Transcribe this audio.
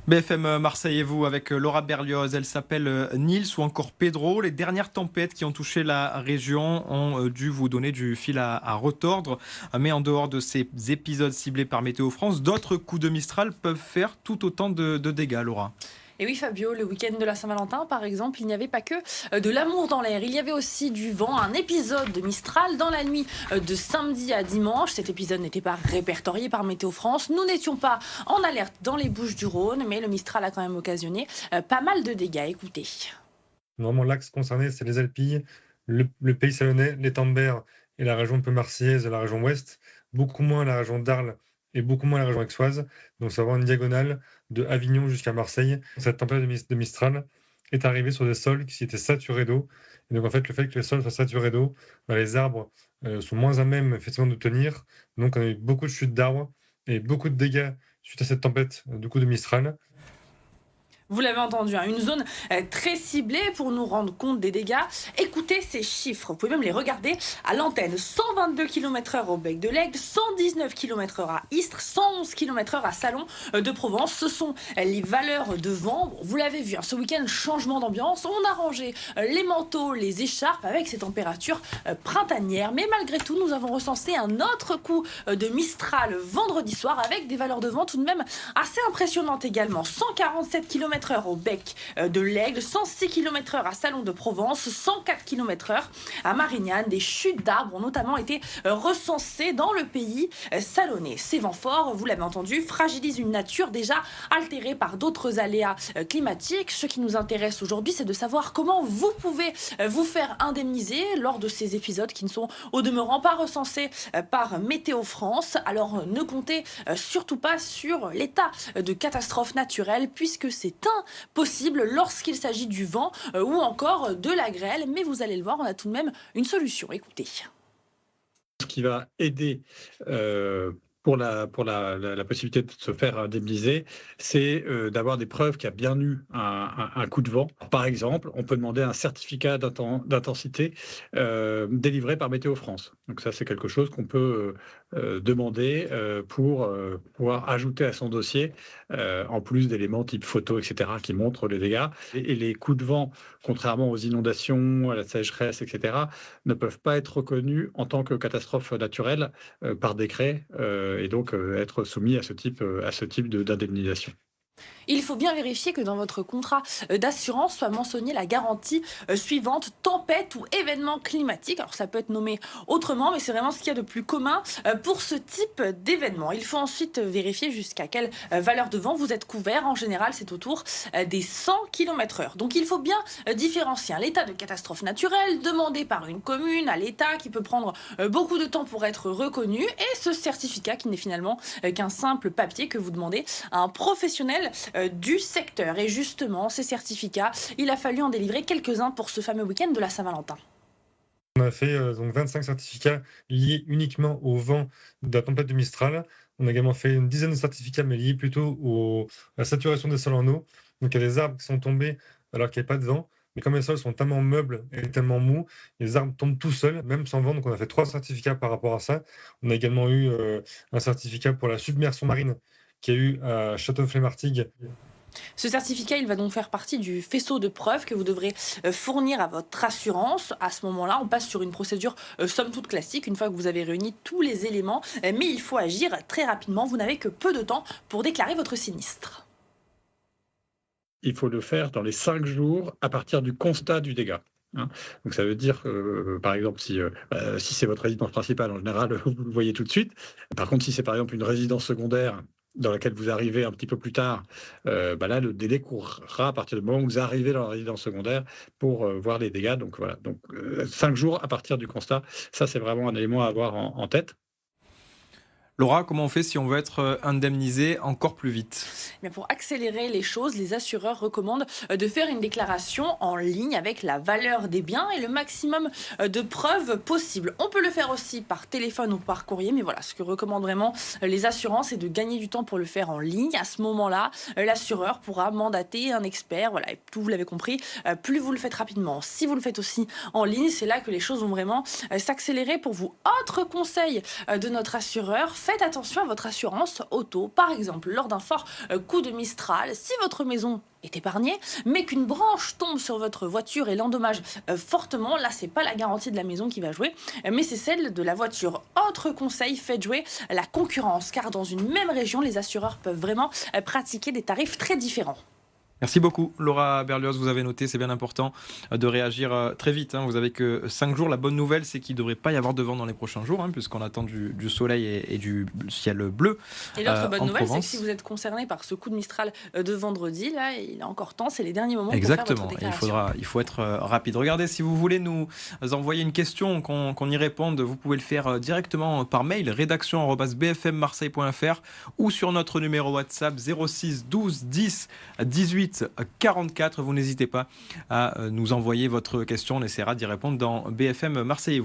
BFM Marseille et vous avec Laura Berlioz, elle s'appelle Nils ou encore Pedro. Les dernières tempêtes qui ont touché la région ont dû vous donner du fil à retordre. Mais en dehors de ces épisodes ciblés par Météo France, d'autres coups de Mistral peuvent faire tout autant de dégâts, Laura. Et oui Fabio, le week-end de la Saint-Valentin par exemple, il n'y avait pas que de l'amour dans l'air, il y avait aussi du vent, un épisode de Mistral dans la nuit de samedi à dimanche. Cet épisode n'était pas répertorié par Météo France, nous n'étions pas en alerte dans les Bouches-du-Rhône, mais le Mistral a quand même occasionné pas mal de dégâts. Écoutez. Normalement, l'axe concerné, c'est les Alpilles, le Pays Salonnais, les Tambers et la région un peu marseillaise, la région ouest, beaucoup moins la région d'Arles et beaucoup moins la région aixoise. Donc, ça va avoir une diagonale de Avignon jusqu'à Marseille. Cette tempête de Mistral est arrivée sur des sols qui étaient saturés d'eau. Et donc, en fait, le fait que les sols soient saturés d'eau, les arbres sont moins à même, effectivement, de tenir. Donc, on a eu beaucoup de chutes d'arbres et beaucoup de dégâts suite à cette tempête, du coup, de Mistral. Vous l'avez entendu, une zone très ciblée pour nous rendre compte des dégâts. Écoutez ces chiffres, vous pouvez même les regarder à l'antenne. 122 km/h au Bec de l'Aigle, 119 km/h à Istres, 111 km/h à Salon de Provence. Ce sont les valeurs de vent. Vous l'avez vu, ce week-end, changement d'ambiance. On a rangé les manteaux, les écharpes avec ces températures printanières. Mais malgré tout, nous avons recensé un autre coup de Mistral vendredi soir avec des valeurs de vent tout de même assez impressionnantes également. 147 km/h au Bec de l'Aigle, 106 km/h à Salon de Provence, 104 km/h à Marignane. Des chutes d'arbres ont notamment été recensées dans le pays salonnais. Ces vents forts, vous l'avez entendu, fragilisent une nature déjà altérée par d'autres aléas climatiques. Ce qui nous intéresse aujourd'hui, c'est de savoir comment vous pouvez vous faire indemniser lors de ces épisodes qui ne sont au demeurant pas recensés par Météo France. Alors ne comptez surtout pas sur l'état de catastrophe naturelle puisque c'est impossible lorsqu'il s'agit du vent ou encore de la grêle. Mais vous allez le voir, on a tout de même une solution. Écoutez. Ce qui va aider pour la possibilité de se faire indemniser, c'est d'avoir des preuves qu'il y a bien eu un coup de vent. Par exemple, on peut demander un certificat d'intensité délivré par Météo France. Donc ça, c'est quelque chose qu'on peut demander pour pouvoir ajouter à son dossier, en plus d'éléments type photo, etc., qui montrent les dégâts. Et les coups de vent, contrairement aux inondations, à la sécheresse, etc., ne peuvent pas être reconnus en tant que catastrophe naturelle par décret et donc être soumis à ce type d'indemnisation. Il faut bien vérifier que dans votre contrat d'assurance soit mentionnée la garantie suivante, tempête ou événement climatique. Alors ça peut être nommé autrement, mais c'est vraiment ce qu'il y a de plus commun pour ce type d'événement. Il faut ensuite vérifier jusqu'à quelle valeur de vent vous êtes couvert. En général, c'est autour des 100 km/h. Donc il faut bien différencier l'état de catastrophe naturelle demandé par une commune à l'État qui peut prendre beaucoup de temps pour être reconnu et ce certificat qui n'est finalement qu'un simple papier que vous demandez à un professionnel du secteur. Et justement, ces certificats, il a fallu en délivrer quelques-uns pour ce fameux week-end de la Saint-Valentin. On a fait donc 25 certificats liés uniquement au vent de la tempête de Mistral. On a également fait une dizaine de certificats, mais liés plutôt à la saturation des sols en eau. Donc il y a des arbres qui sont tombés alors qu'il n'y a pas de vent. Mais comme les sols sont tellement meubles et tellement mous, les arbres tombent tout seuls, même sans vent. Donc on a fait 3 certificats par rapport à ça. On a également eu un certificat pour la submersion marine qu'il y a eu à Château-Flémartigues. Ce certificat, il va donc faire partie du faisceau de preuves que vous devrez fournir à votre assurance. À ce moment-là, on passe sur une procédure somme toute classique, une fois que vous avez réuni tous les éléments. Mais il faut agir très rapidement. Vous n'avez que peu de temps pour déclarer votre sinistre. Il faut le faire dans les 5 jours à partir du constat du dégât. Donc ça veut dire que, par exemple, si c'est votre résidence principale, en général, vous le voyez tout de suite. Par contre, si c'est par exemple une résidence secondaire dans laquelle vous arrivez un petit peu plus tard, là, le délai courra à partir du moment où vous arrivez dans la résidence secondaire pour voir les dégâts. Donc voilà, 5 jours à partir du constat, ça c'est vraiment un élément à avoir en tête. Laura, comment on fait si on veut être indemnisé encore plus vite ? Mais pour accélérer les choses, les assureurs recommandent de faire une déclaration en ligne avec la valeur des biens et le maximum de preuves possibles. On peut le faire aussi par téléphone ou par courrier, mais voilà, ce que recommandent vraiment les assurances, c'est de gagner du temps pour le faire en ligne. À ce moment-là, l'assureur pourra mandater un expert. Voilà, et tout, vous l'avez compris, plus vous le faites rapidement, si vous le faites aussi en ligne, c'est là que les choses vont vraiment s'accélérer pour vous. Autre conseil de notre assureur, faites attention à votre assurance auto. Par exemple, lors d'un fort coup de Mistral, si votre maison est épargnée, mais qu'une branche tombe sur votre voiture et l'endommage fortement, là, c'est pas la garantie de la maison qui va jouer, mais c'est celle de la voiture. Autre conseil, faites jouer la concurrence, car dans une même région, les assureurs peuvent vraiment pratiquer des tarifs très différents. Merci beaucoup, Laura Berlioz. Vous avez noté, c'est bien important de réagir très vite. Vous avez que 5 jours. La bonne nouvelle, c'est qu'il ne devrait pas y avoir de vent dans les prochains jours, puisqu'on attend du soleil et du ciel bleu. Et l'autre bonne nouvelle, c'est que si vous êtes concerné par ce coup de Mistral de vendredi, là, il est encore temps, c'est les derniers moments pour faire votre déclaration. Il faut être rapide. Regardez, si vous voulez nous envoyer une question, qu'on y réponde, vous pouvez le faire directement par mail, rédaction@bfmmarseille.fr ou sur notre numéro WhatsApp 06 12 10 18 44. Vous n'hésitez pas à nous envoyer votre question. On essaiera d'y répondre dans BFM Marseille.